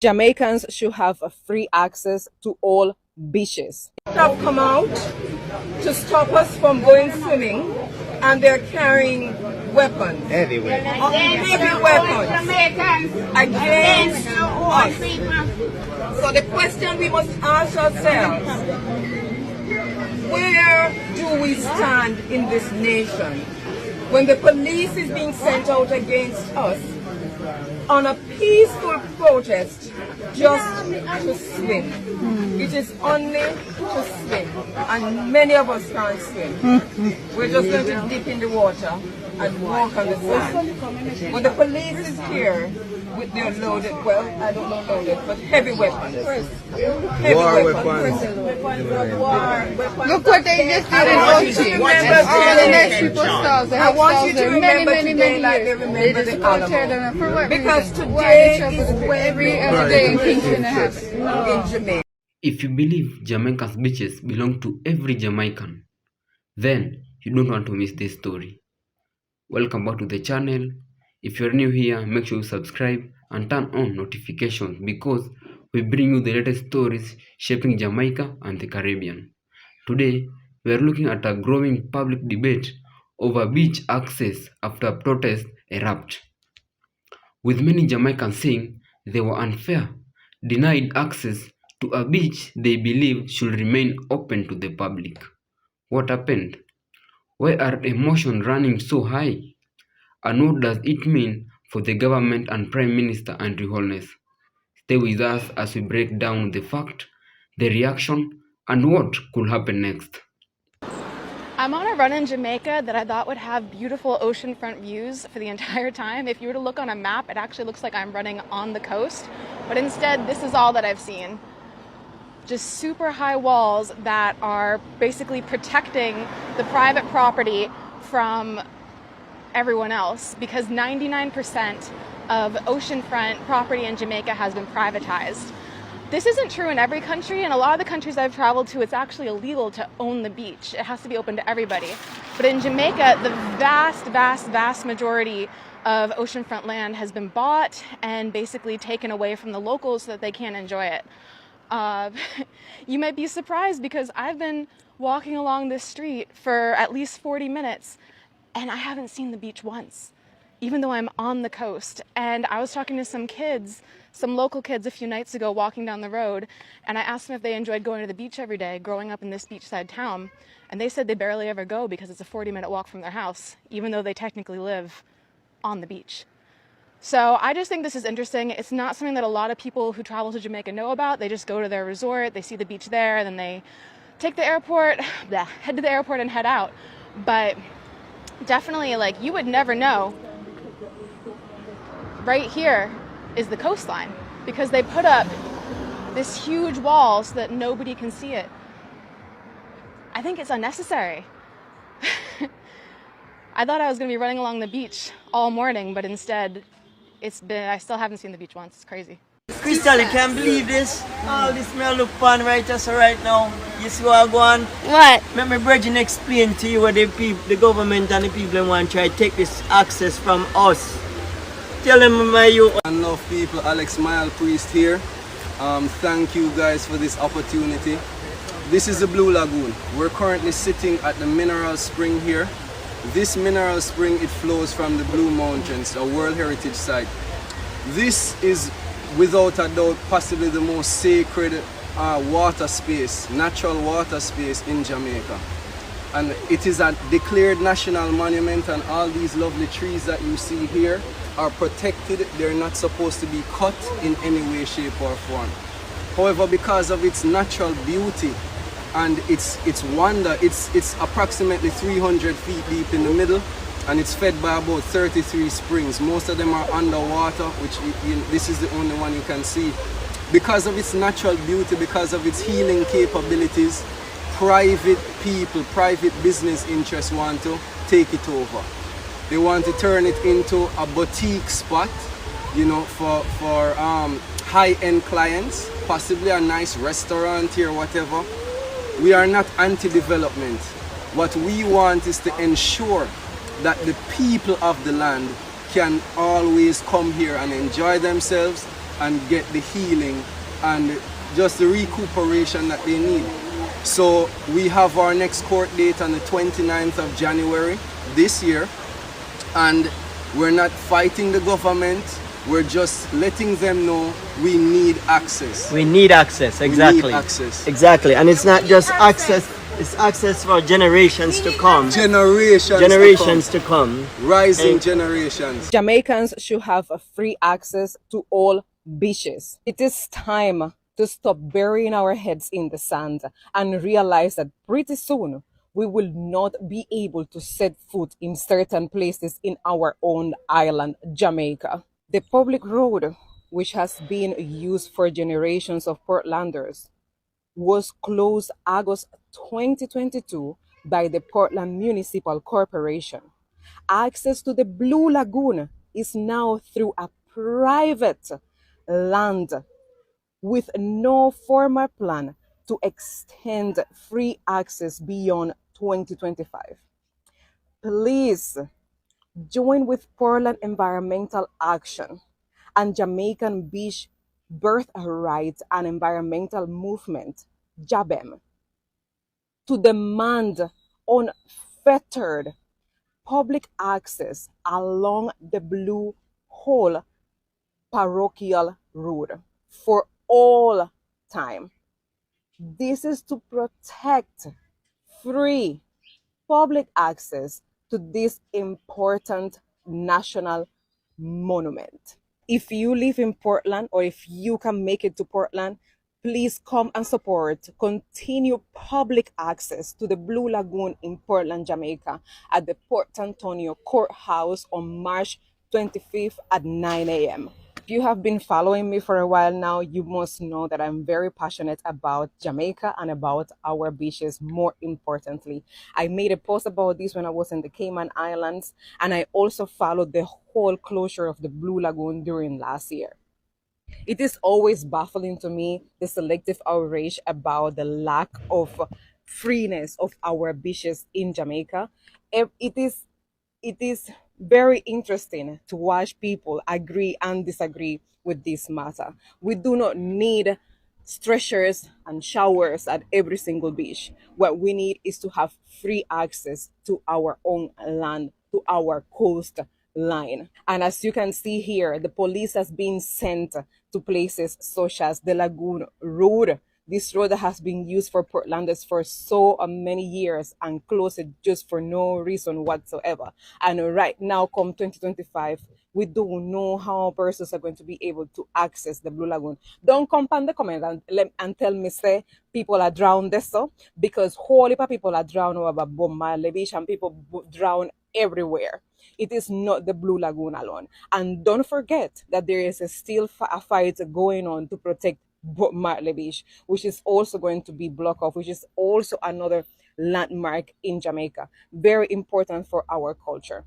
Jamaicans should have a free access to all beaches. Have come out to stop us from going swimming, and they're carrying weapons. Heavy weapons. Heavy weapons against us. So the question we must ask ourselves, where do we stand in this nation when the police is being sent out against us on a peaceful protest just to swim? It is only to swim, and many of us can't swim. We're just going to dip in the water and walk on the sand. When the police is here with their loaded, well, I don't know loaded, but heavy weapons. Heavy War weapons. Look what they just did in Ochi. That's all the next people stars. They I have want stars you to there remember many today like they years. They remember just the tortured them Alamo. for what Because reason? today Why is they when every other day in Kingston it happens. in Jamaica. If you believe Jamaica's beaches belong to every Jamaican, then you don't want to miss this story. Welcome back to the channel. If you're new here, make sure you subscribe and turn on notifications because we bring you the latest stories shaping Jamaica and the Caribbean. Today, we are looking at a growing public debate over beach access after protests erupt, with many Jamaicans saying they were unfair, denied access to a beach they believe should remain open to the public. What happened? Why are emotions running so high? And what does it mean for the government and Prime Minister Andrew Holness? Stay with us as we break down the fact, the reaction, and what could happen next. I'm on a run in Jamaica that I thought would have beautiful oceanfront views for the entire time. If you were to look on a map, it actually looks like I'm running on the coast. But instead, this is all that I've seen. Just super high walls that are basically protecting the private property from everyone else, because 99% of oceanfront property in Jamaica has been privatized. This isn't true in every country. In a lot of the countries I've traveled to, it's actually illegal to own the beach. It has to be open to everybody. But in Jamaica, the vast majority of oceanfront land has been bought and basically taken away from the locals so that they can't enjoy it. You might be surprised because I've been walking along this street for at least 40 minutes and I haven't seen the beach once, even though I'm on the coast. And I was talking to some kids, some local kids a few nights ago walking down the road, and I asked them if they enjoyed going to the beach every day growing up in this beachside town. And they said they barely ever go because it's a 40-minute walk from their house, even though they technically live on the beach. So I just think this is interesting. It's not something that a lot of people who travel to Jamaica know about. They just go to their resort, they see the beach there, and then they take the airport, head to the airport and head out. But definitely, like, you would never know. Right here is the coastline because they put up this huge wall so that nobody can see it. I think it's unnecessary. I thought I was going to be running along the beach all morning, but instead I still haven't seen the beach once. It's crazy. Crystal, you can't believe this. All this me I look fun right just right now. You see what I go on? What? Let me Bridget explain to you what the government and the people want to try to take this access from us. Tell them my you. And love people, Alex Mile Priest here. Thank you guys for this opportunity. This is the Blue Lagoon. We're currently sitting at the mineral spring here. This mineral spring, it flows from the Blue Mountains, a World Heritage Site. This is without a doubt possibly the most sacred water space, natural water space in Jamaica. And it is a declared national monument, and all these lovely trees that you see here are protected. They're not supposed to be cut in any way, shape or form. However, because of its natural beauty and its wonder, it's approximately 300 feet deep in the middle, and it's fed by about 33 springs. Most of them are underwater, which this is the only one you can see. Because of its natural beauty, because of its healing capabilities, private people, private business interests want to take it over. They want to turn it into a boutique spot, you know, for high-end clients, possibly a nice restaurant here, whatever. We are not anti-development. What we want is to ensure that the people of the land can always come here and enjoy themselves and get the healing and just the recuperation that they need. So we have our next court date on the 29th of January this year, and we're not fighting the government, we're just letting them know we need access. We need access, exactly. We need access. Exactly, and it's not just access, it's access for generations to come. Generations to come. Rising generations. Jamaicans should have a free access to all beaches. It is time to stop burying our heads in the sand and realize that pretty soon we will not be able to set foot in certain places in our own island, Jamaica. The public road, which has been used for generations of Portlanders, was closed August 2022 by the Portland Municipal Corporation. Access to the Blue Lagoon is now through a private land with no formal plan to extend free access beyond 2025. Please join with Portland Environmental Action and Jamaican Beach Birthright and Environmental Movement, JABEM, to demand unfettered public access along the Blue Hole Parochial Road for all time. This is to protect free public access to this important national monument. If you live in Portland, or if you can make it to Portland, please come and support continue public access to the Blue Lagoon in Portland, Jamaica at the Port Antonio Courthouse on March 25th at 9 a.m. If you have been following me for a while now, you must know that I'm very passionate about Jamaica and about our beaches. More importantly, I made a post about this when I was in the Cayman Islands, and I also followed the whole closure of the Blue Lagoon during last year. It is always baffling to me, the selective outrage about the lack of freeness of our beaches in Jamaica. It is very interesting to watch people agree and disagree with this matter. We do not need stretchers and showers at every single beach. What we need is to have free access to our own land, to our coastline. And as you can see here, the police has been sent to places such as the Lagoon Road. This road has been used for Portlanders for so many years and closed just for no reason whatsoever. And right now, come 2025, we don't know how persons are going to be able to access the Blue Lagoon. Don't come on the comment and tell me, say, people are drowned there, so, because whole heap of people are drowned over Bob Marley Beach and people drown everywhere. It is not the Blue Lagoon alone. And don't forget that there is still a fight going on to protect Bob Marley Beach, which is also going to be blocked off, which is also another landmark in Jamaica. Very important for our culture.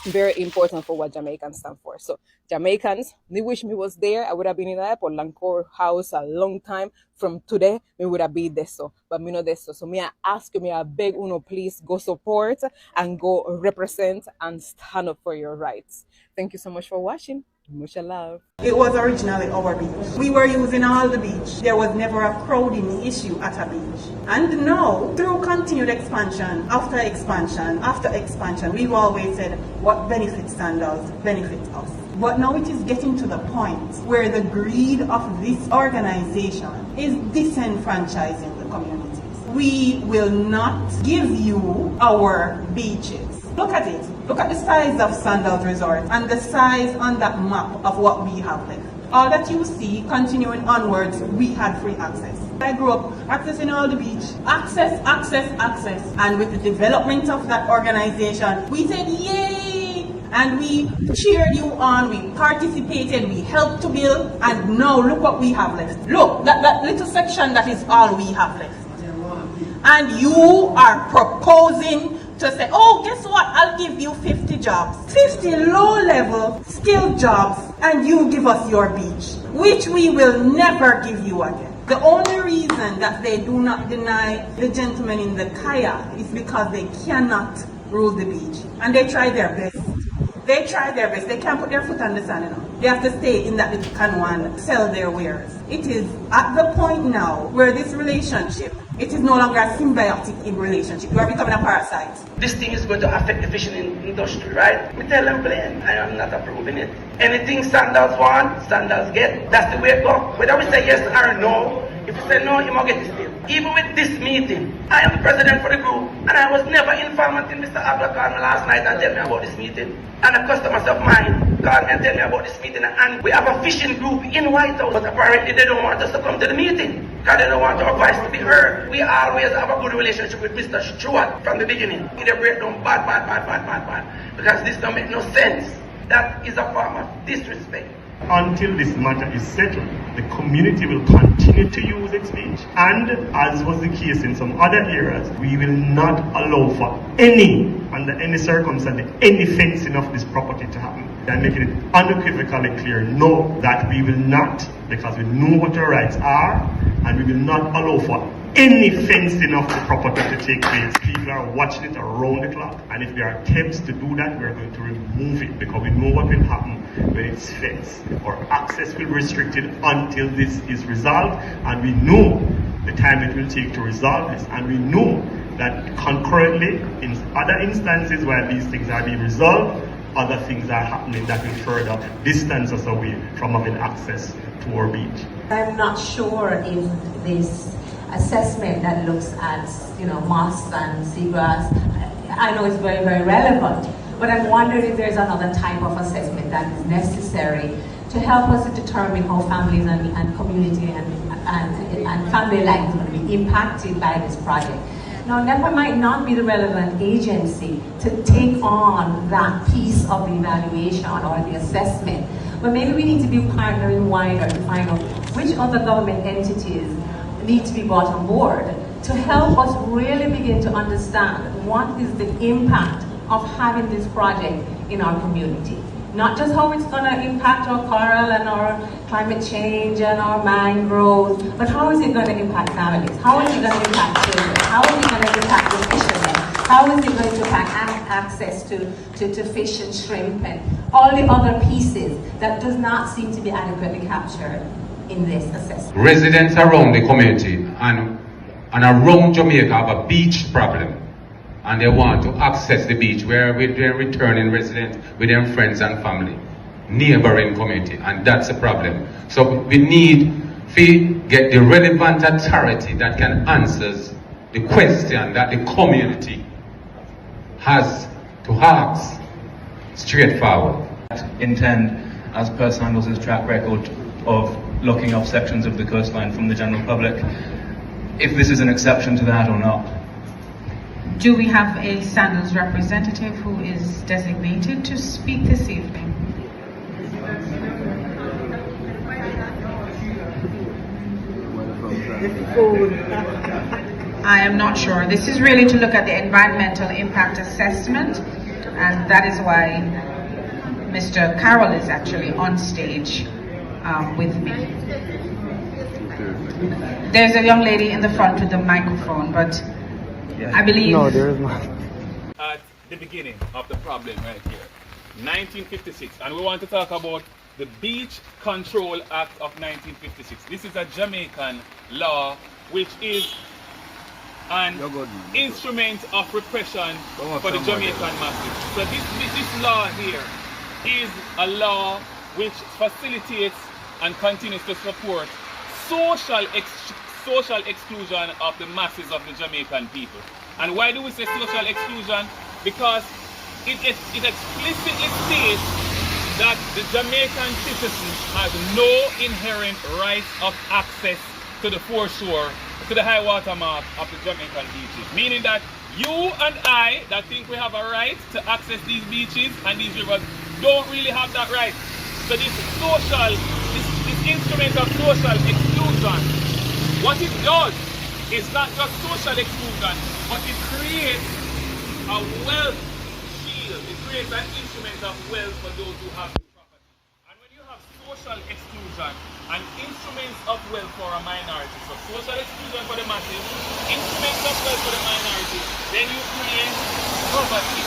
Very important for what Jamaicans stand for. So Jamaicans, they wish me was there. I would have been in the Portland Courthouse a long time from today. Me would have been there, so, but me not there. So me I ask you, me I beg uno, please go support and go represent and stand up for your rights. Thank you so much for watching. Much love. It was originally our beach. We were using all the beach. There was never a crowding issue at a beach. And now, through continued expansion, after expansion, we've always said what benefits Sandals benefits us. But now it is getting to the point where the greed of this organization is disenfranchising the communities. We will not give you our beaches. Look at it. Look at the size of Sandals Resort and the size on that map of what we have left. All that you see, continuing onwards, we had free access. I grew up accessing all the beach. Access. And with the development of that organization, we said, yay! And we cheered you on, we participated, we helped to build, and now look what we have left. Look, that little section, that is all we have left. And you are proposing to say, oh, guess what? I'll give you 50 jobs. 50 low-level skilled jobs, and you give us your beach, which we will never give you again. The only reason that they do not deny the gentlemen in the kayak is because they cannot rule the beach. And they try their best. They try their best. They can't put their foot on the sand, you know. They have to stay in that little canoe and sell their wares. It is at the point now where this relationship, it is no longer a symbiotic in relationship. You are becoming a parasite. This thing is going to affect the fishing industry, right? We tell them plain, I am not approving it. Anything Sandals want, Sandals get. That's the way it goes. Whether we say yes or no, if you say no, you might get this deal. Even with this meeting, I am the president for the group, and I was never informed until Mr. Abdul called me last night and tell me about this meeting. And a customers of mine called me and tell me about this meeting. And we have a fishing group in White House, but apparently they don't want us to come to the meeting because they don't want our voice to be heard. We always have a good relationship with Mr. Stewart from the beginning. He break down bad, because this don't make no sense. That is a form of disrespect. Until this matter is settled, the community will continue to use its beach. And as was the case in some other areas, we will not allow for under any circumstance, any fencing of this property to happen. And making it unequivocally clear, no, that we will not, because we know what our rights are, and we will not allow for any fencing of the property to take place. People are watching it around the clock, and if there are attempts to do that, we are going to remove it, because we know what will happen when it's fenced. Our access will be restricted until this is resolved, and we know the time it will take to resolve this, and we know that concurrently, in other instances where these things are being resolved, other things are happening that will further distance us away from having access to our beach. I'm not sure if this assessment that looks at, moss and seagrass, I know it's very, very relevant, but I'm wondering if there's another type of assessment that is necessary to help us to determine how families and community and family life is going to be impacted by this project. Now, NEPA might not be the relevant agency to take on that piece of the evaluation or the assessment, but maybe we need to be partnering wider to find out which other government entities need to be brought on board to help us really begin to understand what is the impact of having this project in our community. Not just how it's going to impact our coral and our climate change and our mangroves, but how is it going to impact families? How is it going to impact children? How is it going to impact the fishermen? How is it going to impact access to fish and shrimp and all the other pieces that does not seem to be adequately captured in this assessment? Residents around the community and around Jamaica have a beach problem, and they want to access the beach where with their returning residents, with their friends and family, neighboring community, and that's a problem. So we need to get the relevant authority that can answer the question that the community has to ask straightforward. Intend, as per Sandals' track record of locking off sections of the coastline from the general public, if this is an exception to that or not. Do we have a Sandals representative who is designated to speak this evening? I am not sure. This is really to look at the environmental impact assessment, and that is why Mr. Carroll is actually on stage with me. There's a young lady in the front with the microphone, but I believe... No, there is not. At the beginning of the problem right here, 1956, and we want to talk about the Beach Control Act of 1956. This is a Jamaican law which is an instrument of repression for the Jamaican masses. So this law here is a law which facilitates and continues to support social exclusion of the masses of the Jamaican people. And why do we say social exclusion? Because it explicitly states that the Jamaican citizen has no inherent right of access to the foreshore, to the high water mark of the Jamaican beaches. Meaning that you and I that think we have a right to access these beaches and these rivers don't really have that right. So this instrument of social exclusion, what it does is not just social exclusion, but it creates a wealth shield. It creates an instrument of wealth for those who have the property. And when you have social exclusion and instruments of wealth for a minority, so social exclusion for the masses, instruments of wealth for the minority, then you create poverty.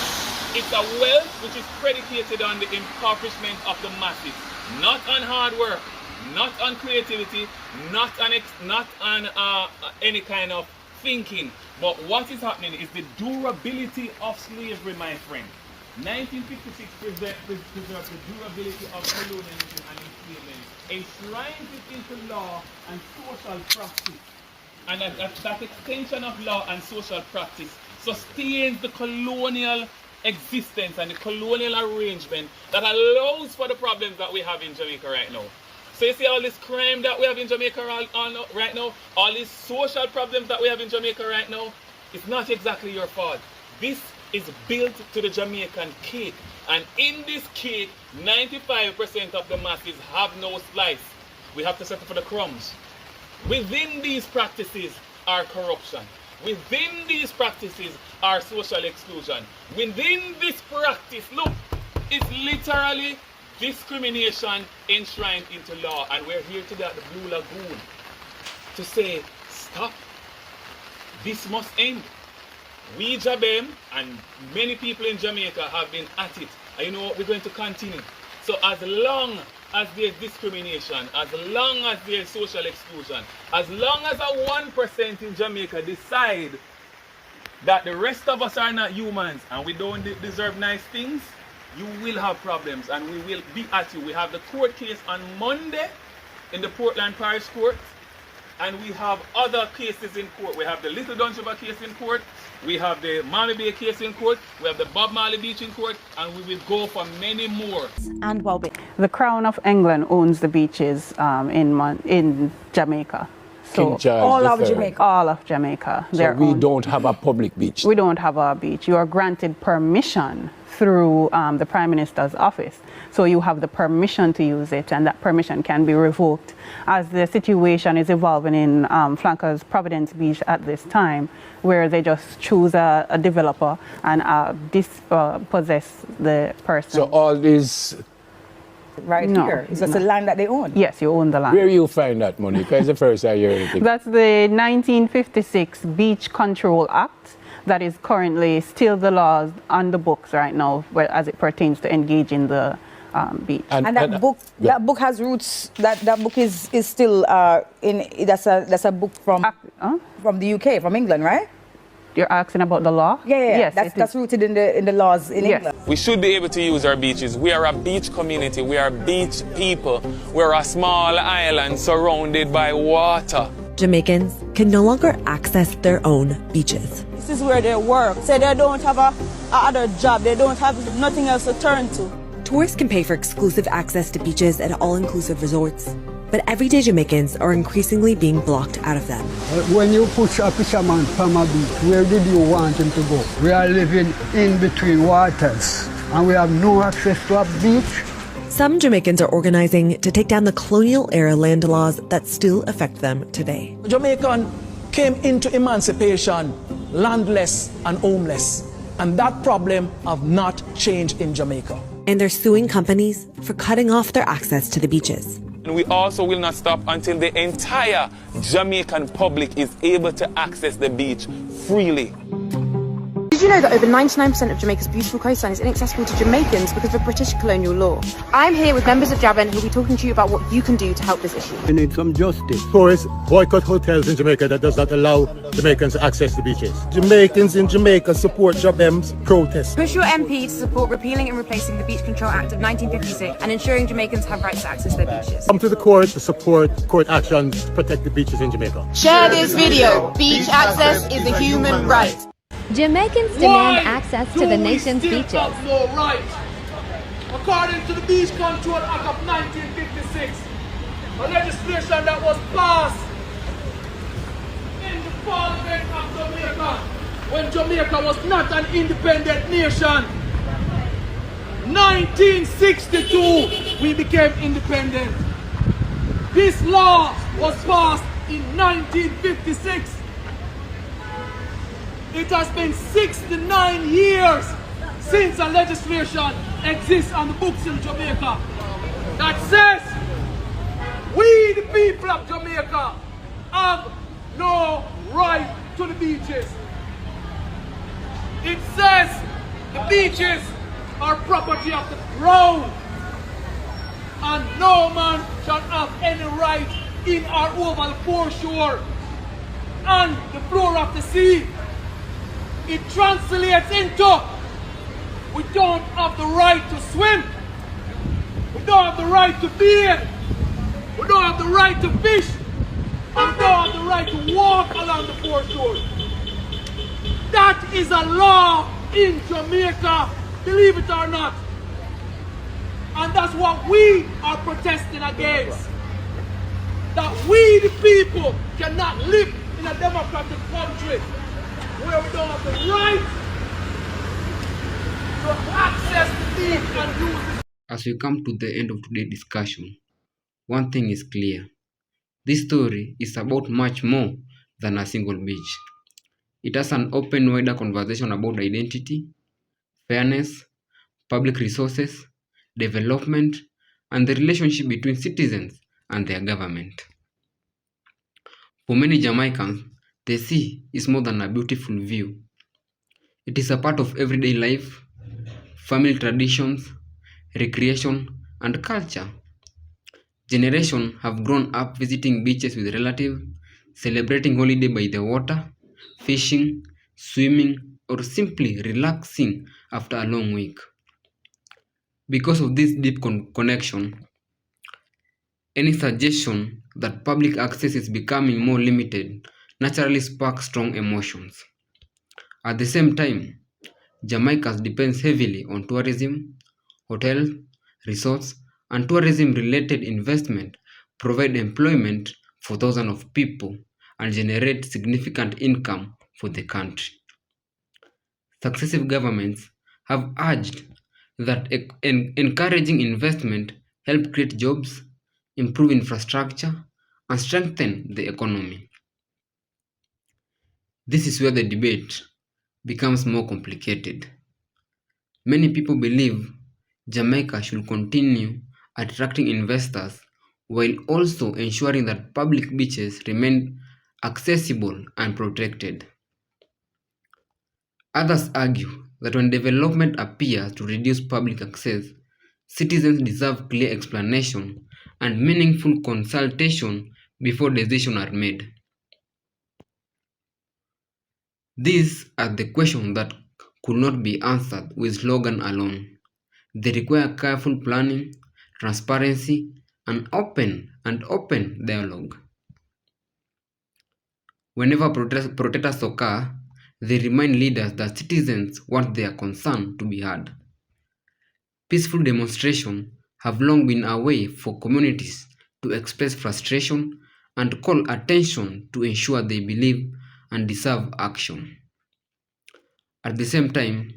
It's a wealth which is predicated on the impoverishment of the masses, not on hard work, not on creativity, not on any kind of thinking. But what is happening is the durability of slavery, my friend. 1956 preserved the durability of colonialism and enslavement, enshrines it into law and social practice. And that extension of law and social practice sustains the colonial existence and the colonial arrangement that allows for the problems that we have in Jamaica right now. So you see all this crime that we have in Jamaica right now, all these social problems that we have in Jamaica right now, it's not exactly your fault. This is built to the Jamaican cake. And in this cake, 95% of the masses have no slice. We have to settle for the crumbs. Within these practices are corruption. Within these practices are social exclusion. Within this practice, look, it's literally discrimination enshrined into law. And we're here today at the Blue Lagoon to say, stop. This must end. We Jabem and many people in Jamaica have been at it. And you know what, we're going to continue. So as long as there's discrimination, as long as there's social exclusion, as long as a 1% in Jamaica decide that the rest of us are not humans and we don't deserve nice things, you will have problems and we will be at you. We have the court case on Monday in the Portland Parish Court, and we have other cases in court. We have the Little Dunshaba case in court, we have the Marley Bay case in court, we have the Bob Marley Beach in court, and we will go for many more. And well-being. The Crown of England owns the beaches in Jamaica. So all of Jamaica. All of Jamaica. So we don't have a public beach. We don't have a beach. You are granted permission through the Prime Minister's office. So you have the permission to use it, and that permission can be revoked. As the situation is evolving in Flankers Providence Beach at this time, where they just choose a developer and dispossess the person. So all these... Right here. Is that the land that they own? Yes, you own the land. Where you find that money? Because it's the first I hear anything. That's the 1956 Beach Control Act. That is currently still the laws on the books right now, as it pertains to engaging the beach. And that book has roots. That book is still that's a book from the UK, from England, right? You're asking about the law? Yeah. Yes, that's rooted in the laws in England. We should be able to use our beaches. We are a beach community. We are beach people. We're a small island surrounded by water. Jamaicans can no longer access their own beaches. This is where they work. Say they don't have a other job. They don't have nothing else to turn to. Tourists can pay for exclusive access to beaches at all-inclusive resorts, but everyday Jamaicans are increasingly being blocked out of them. When you push a fisherman from a beach, where did you want him to go? We are living in between waters, and we have no access to a beach. Some Jamaicans are organizing to take down the colonial-era land laws that still affect them today. Jamaican came into emancipation landless and homeless, and that problem have not changed in Jamaica. And they're suing companies for cutting off their access to the beaches. And we also will not stop until the entire Jamaican public is able to access the beach freely. Did you know that over 99% of Jamaica's beautiful coastline is inaccessible to Jamaicans because of British colonial law? I'm here with members of Jaben who will be talking to you about what you can do to help this issue. We need some justice. Tourists boycott hotels in Jamaica that does not allow Jamaicans to access the beaches. Jamaicans in Jamaica support Jabem's protest. Push your MP to support repealing and replacing the Beach Control Act of 1956 and ensuring Jamaicans have rights to access their beaches. Come to the court to support court actions to protect the beaches in Jamaica. Share this video. Beach access is a human right. Jamaicans demand access to the nation's beaches. Have no right. According to the Beach Control Act of 1956, a legislation that was passed in the Parliament of Jamaica when Jamaica was not an independent nation. 1962, we became independent. This law was passed in 1956. It has been 69 years since a legislation exists on the books in Jamaica that says we, the people of Jamaica, have no right to the beaches. It says The beaches are property of the crown, and no man shall have any right in or over the foreshore and the floor of the sea. It translates into we don't have the right to swim, we don't have the right to bathe, we don't have the right to fish, and we don't have the right to walk along the foreshore. That is a law in Jamaica, believe it or not. And that's what we are protesting against. That we, the people, cannot live in a democratic country where we don't have the right to access the beach and use it. As we come to the end of today's discussion, one thing is clear. This story is about much more than a single beach. It has an open, wider conversation about identity, fairness, public resources, development, and the relationship between citizens and their government. For many Jamaicans, the sea is more than a beautiful view. It is a part of everyday life, family traditions, recreation, and culture. Generations have grown up visiting beaches with relatives, celebrating holiday by the water, fishing, swimming, or simply relaxing after a long week. Because of this deep connection, any suggestion that public access is becoming more limited naturally sparks strong emotions. At the same time, Jamaica depends heavily on tourism, hotels, resorts, and tourism-related investment provide employment for thousands of people and generate significant income for the country. Successive governments have urged that encouraging investment help create jobs, improve infrastructure, and strengthen the economy. This is where the debate becomes more complicated. Many people believe Jamaica should continue attracting investors while also ensuring that public beaches remain accessible and protected. Others argue that when development appears to reduce public access, citizens deserve clear explanation and meaningful consultation before decisions are made. These are the questions that could not be answered with slogan alone. They require careful planning, transparency, and open dialogue. Whenever protesters occur, they remind leaders that citizens want their concern to be heard. Peaceful demonstrations have long been a way for communities to express frustration and call attention to ensure they believe and deserve action. At the same time,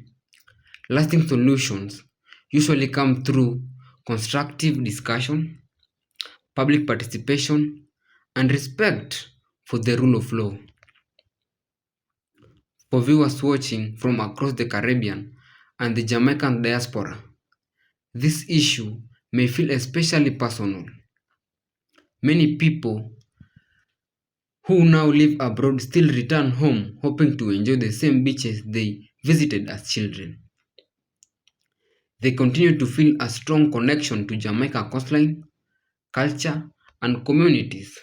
lasting solutions usually come through constructive discussion, public participation, and respect for the rule of law. For viewers watching from across the Caribbean and the Jamaican diaspora, this issue may feel especially personal. Many people who now live abroad still return home hoping to enjoy the same beaches they visited as children. They continue to feel a strong connection to Jamaica coastline, culture, and communities.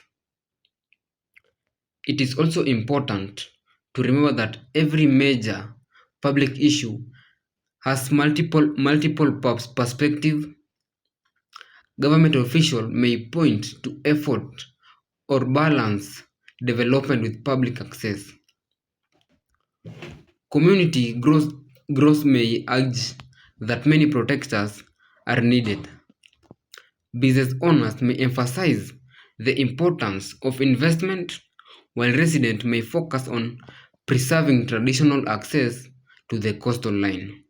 It is also important to remember that every major public issue has multiple perspectives. Government officials may point to effort or balance development with public access. Community growth may urge that many protectors are needed. Business owners may emphasize the importance of investment, while residents may focus on preserving traditional access to the coastal line.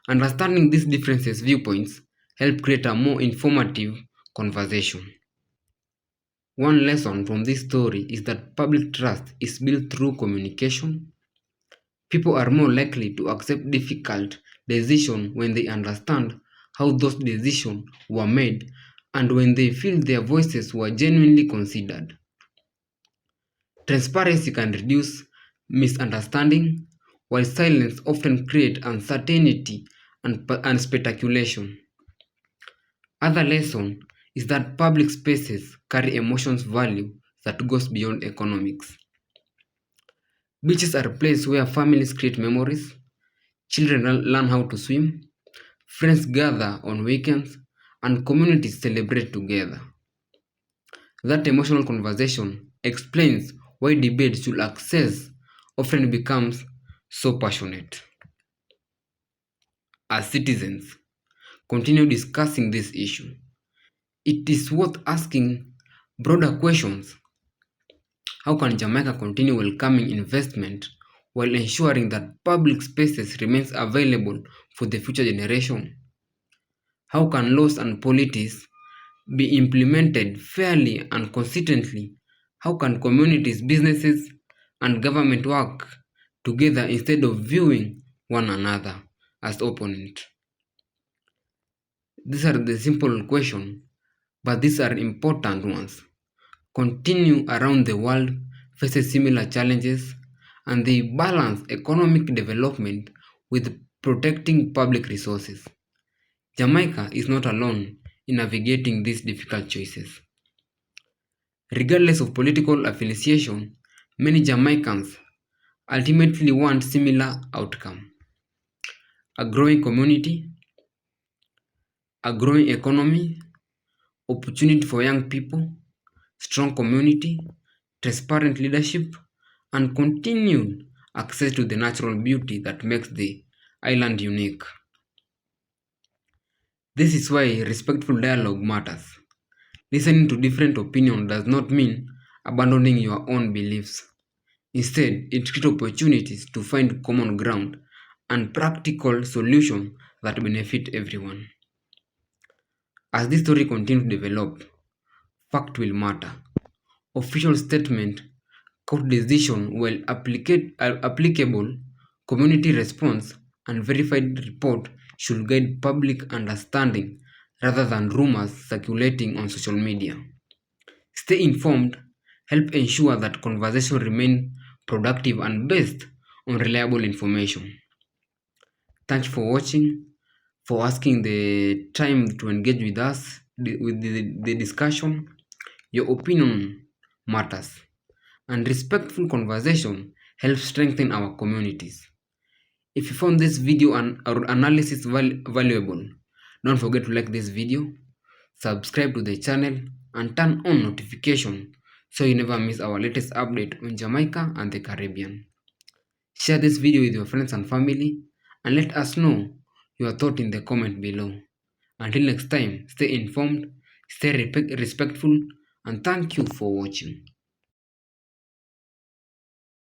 Understanding these differences viewpoints help create a more informative conversation. One lesson from this story is that public trust is built through communication. People are more likely to accept difficult decisions when they understand how those decisions were made and when they feel their voices were genuinely considered. Transparency can reduce misunderstanding, while silence often creates uncertainty and speculation. Other lesson is that public spaces carry emotions value that goes beyond economics. Beaches are places where families create memories, children learn how to swim, friends gather on weekends, and communities celebrate together. That emotional conversation explains why debate should access often becomes so passionate. As citizens continue discussing this issue, it is worth asking broader questions. How can Jamaica continue welcoming investment while ensuring that public spaces remains available for the future generation? How can laws and policies be implemented fairly and consistently? How can communities, businesses, and government work together instead of viewing one another as opponents? These are the simple questions, but these are important ones. Continue around the world faces similar challenges, and they balance economic development with protecting public resources. Jamaica is not alone in navigating these difficult choices. Regardless of political affiliation, many Jamaicans ultimately want similar outcome. A growing community, a growing economy, opportunity for young people, strong community, transparent leadership, and continued access to the natural beauty that makes the island unique. This is why respectful dialogue matters. Listening to different opinions does not mean abandoning your own beliefs. Instead, it creates opportunities to find common ground and practical solutions that benefit everyone. As this story continues to develop, fact will matter. Official statement, court decision, while applicable, community response, and verified report should guide public understanding rather than rumors circulating on social media. Stay informed, help ensure that conversation remain productive and based on reliable information. Thanks for watching, for asking the time to engage with us with the discussion. Your opinion matters, and respectful conversation helps strengthen our communities. If you found this video and our analysis valuable, don't forget to like this video, subscribe to the channel, and turn on notification so you never miss our latest update on Jamaica and the Caribbean. Share this video with your friends and family, and let us know your thought in the comment below. Until next time, stay informed, stay respectful, and thank you for watching.